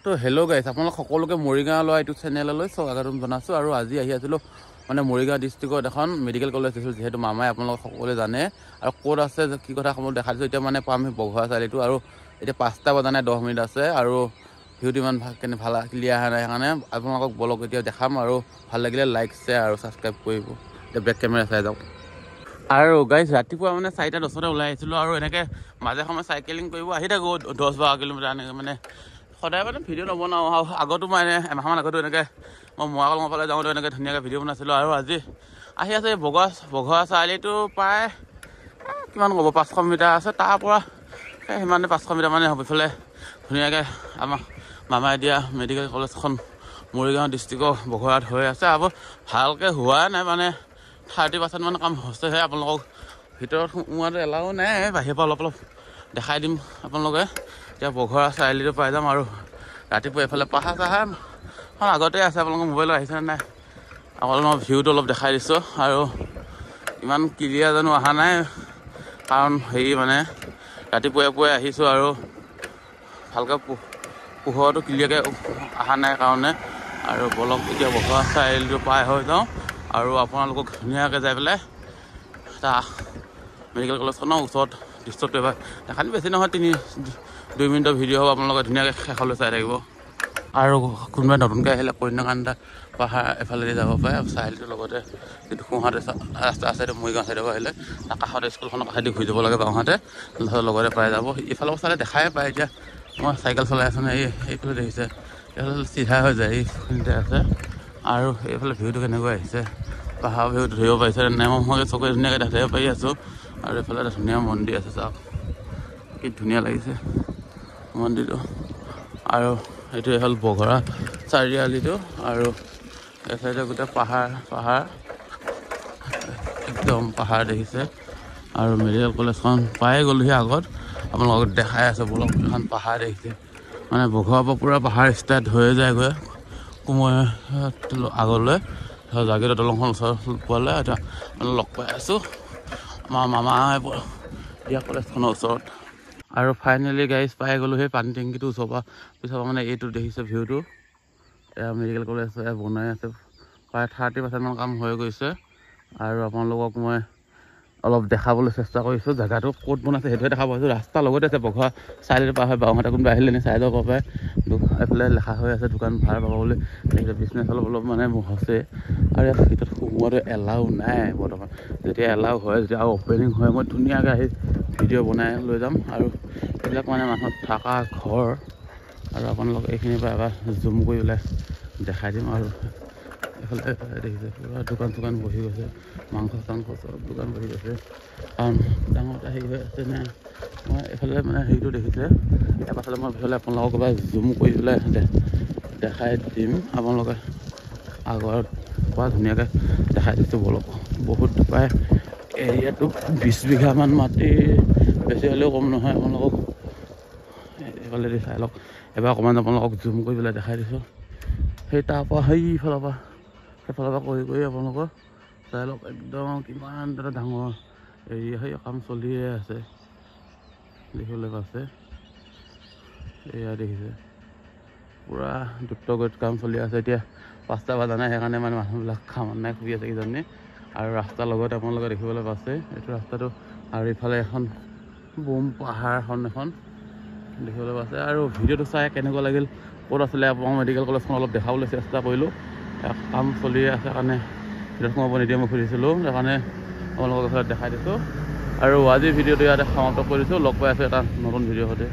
তো হেল্ল' গাইছ, আপোনালোক সকলোকে মৰিগাঁও লোৱা ইউটিউব চেনেললৈ স্বাগতম জনাইছোঁ। আৰু আজি আহি আছিলোঁ মানে মৰিগাঁও ডিষ্ট্ৰিক্টত এখন মেডিকেল কলেজ দিছোঁ, যিহেতু মামাই আপোনালোক সকলোৱে জানে। আৰু ক'ত আছে কি কথা সময় দেখাই দিছোঁ। এতিয়া মানে পাম বঘোৱা চাৰিআলিটো, আৰু এতিয়া 5টা বজা নাই 10 মিনিট আছে। আৰু ভিডিঅ'টো ইমান ভাল ক্লিয়াৰ অহা নাই, সেইকাৰণে আপোনালোকক বলক এতিয়া দেখাম। আৰু ভাল লাগিলে লাইক শ্বেয়াৰ আৰু ছাবস্ক্ৰাইব কৰিব। এতিয়া বেক কেমেৰা চাই যাওক। আৰু গাইজ ৰাতিপুৱা মানে 4:10 ওলাই আহিছিলোঁ, আৰু এনেকৈ মাজে সময়ে চাইকেলিং কৰিব আহি থাকোঁ 10-12 কিলোমিটাৰ এনেকৈ। মানে সদায় মানে ভিডিঅ' নবনাওঁ। আৰু আগতো মানে এমাহমান আগতো এনেকৈ মই মৰাকলঙৰ ফালে যাওঁতে এনেকৈ ধুনীয়াকৈ ভিডিঅ' বনাইছিলোঁ। আৰু আজি আহি আছে বঘোৱা চাৰিআলিটো প্ৰায় কিমান ক'ব 500 মিটাৰ আছে, তাৰপৰা সিমানে 500 মিটাৰ মানে হ'ব। ইফালে ধুনীয়াকৈ আমাৰ মামাই দিয়া মেডিকেল কলেজখন মৰিগাঁও ডিষ্ট্ৰিক্টৰ বঘোৱাত হৈ আছে। আৰু ভালকৈ হোৱা নাই, মানে 30% মান কাম হৈছেহে। আপোনালোকক ভিতৰত সোমোৱাটো এলাও নাই, বাহিৰৰ পৰা অলপ দেখাই দিম আপোনালোকে। এতিয়া বঘোৱা চাৰিআলিটো পাই যাম। আৰু ৰাতিপুৱা এইফালে পাহাৰ আগতে আছে, আপোনালোকৰ মোবাইলত আহিছেনে নাই অকল মই ভিউটো অলপ দেখাই দিছোঁ। আৰু ইমান ক্লিয়াৰ জানো অহা নাই, কাৰণ হেৰি মানে ৰাতিপুৱাই আহিছোঁ আৰু ভালকৈ পোহৰটো ক্লিয়াৰকৈ অহা নাই কাৰণে। আৰু বলক এতিয়া বঘোৱা চাৰিআলিটো পাৰ হৈ যাওঁ, আৰু আপোনালোকক ধুনীয়াকৈ যাই পেলাই এটা মেডিকেল কলেজখনৰ ওচৰত দৃশ্যটো এবাৰ দেখাই দিম। বেছি নহয় 2 মিনিটৰ ভিডিঅ' হ'ব, আপোনালোকে ধুনীয়াকৈ শেষলৈ চাই থাকিব। আৰু কোনোবাই নতুনকৈ আহিলে কন্যাকান্তা পাহাৰ এফালেদি যাব পাৰে চাৰিআলিটোৰ লগতে। যিটো সোঁহাতে ৰাস্তা আছে, এইটো মৰিগাঁও চাইডৰ পৰা আহিলে তাৰ কাষতে স্কুলখনৰ কাষেদি ঘূৰি যাব লাগে বাওঁহাতে, লগতে পাই যাব। ইফালৰ চালে দেখাই পায়। এতিয়া মই চাইকেল চলাই আছোঁ নে, এইফালে দেখিছে, এইফালে চিধা হৈ যায়, এইখিনিতে আছে। আৰু এইফালে ভিউটো কেনেকৈ আহিছে, পাহাৰ ভিউটো ধৰিব পাৰিছে নে মই চকুৰে ধুনীয়াকৈ দেখাব পাৰি আছোঁ। আৰু এইফালে এটা ধুনীয়া মন্দিৰ আছে, চাওক কি ধুনীয়া লাগিছে মন্দিৰটো। আৰু এইটোৱে হ'ল বঘোৱা চাৰিআলিটো। আৰু এই চাইডে গোটেই পাহাৰ একদম পাহাৰ দেখিছে। আৰু মেডিকেল কলেজখন পাই গ'লোহি আগত, আপোনালোকক দেখাই আছে বলক। এখন পাহাৰ দেখিছে, মানে বঘোৱাৰ পৰা পূৰা পাহাৰ ষ্টাৰ্ট হৈ যায়গৈ কোমৈ আগলৈ। জাগিৰোড দলংখন ওচৰত পোৱালে এতিয়া লগ পাই আছোঁ আমাৰ মামাই দিয়া কলেজখনৰ ওচৰত। আৰু ফাইনেলি গাইজ পাই গ'লোঁ সেই পানী টেংকিটো ওচৰৰ পৰা। পিছৰ পৰা মানে এইটো দেখিছে ভিউটো, এয়া মেডিকেল কলেজ বনাই আছে, প্ৰায় 30% মান কাম হৈ গৈছে। আৰু আপোনালোকক মই অলপ দেখাবলৈ চেষ্টা কৰিছোঁ, জেগাটো ক'ত বনাইছে সেইটোৱে দেখা পাইছোঁ। ৰাস্তাৰ লগতে আছে, বঘোৱা চাৰিআলিটো পাৰ হয় বাওঁহাতে কোনোবা আহিলে নি চাই যাব পাৰে। এইফালে লেখা হৈ আছে দোকান ভাড়া পাব বুলি, এইফালে বিজনেছ অলপ মানে হৈছে। আৰু ইয়াত ভিতৰত সোমোৱাটো এলাও নাই বৰ্তমান। যেতিয়া এলাও হয়, যেতিয়া অপেনিং হয়, মই ধুনীয়াকৈ আহি ভিডিঅ' বনাই লৈ যাম। আৰু এইবিলাক মানে মানুহৰ থকা ঘৰ। আৰু আপোনালোক এইখিনিৰ পৰা এবাৰ জুম কৰি পেলাই দেখাই দিম। আৰু এইফালে দেখিছে পুৰা দোকান বহি গৈছে, মাংস চব দোকান বহি গৈছে, কাৰণ ডাঙৰ এটা হেৰি হৈ আছে নে। মই এইফালে মানে হেৰিটো দেখিছে, এপাছলৈ মই এইফালে আপোনালোকক এবাৰ জুম কৰি পেলাই দেখাই দিম। আপোনালোকে আগৰ পৰা ধুনীয়াকৈ দেখাই দিছোঁ বলক। বহুত প্ৰায় এৰিয়াটো 20 বিঘামান মাটি, বেছি হ'লেও কম নহয়। আপোনালোকক এইফালেদি চাই লওক এবাৰ, অকণমান আপোনালোকক জুম কৰি পেলাই দেখাই দিছোঁ। সেই তাৰপৰা সেইফালৰ পৰা কৰি আপোনালোকৰ চাই লওক একদম কিমান এটা ডাঙৰ এৰিয়া। সেই কাম চলিয়ে আছে দেখিবলৈ পাইছে, এয়া দেখিছে পূৰা দ্ৰুতগতিত কাম চলি আছে। এতিয়া 5টা বজা নাই, সেইকাৰণে মানে মানুহবিলাক কামত নাই, শুই আছে কিজানি। আৰু ৰাস্তাৰ লগত আপোনালোকে দেখিবলৈ পাইছে এইটো ৰাস্তাটো। আৰু ইফালে এখন পাহাৰখন এখন দেখিবলৈ পাইছে। আৰু ভিডিঅ'টো চাই কেনেকুৱা লাগিল, ক'ত আছিলে মই মেডিকেল কলেজখন অলপ দেখাবলৈ চেষ্টা কৰিলোঁ। কাম চলি আছে কাৰণে ভিতৰত সোমাব নিদিয়ে, মই সুধিছিলোঁ, সেইকাৰণে আপোনালোকক দেখাই দিছোঁ। আৰু আজিৰ ভিডিঅ'টো ইয়াতে সমাপ্ত কৰিছোঁ। লগ পাই আছোঁ এটা নতুন ভিডিঅ'ৰ সৈতে।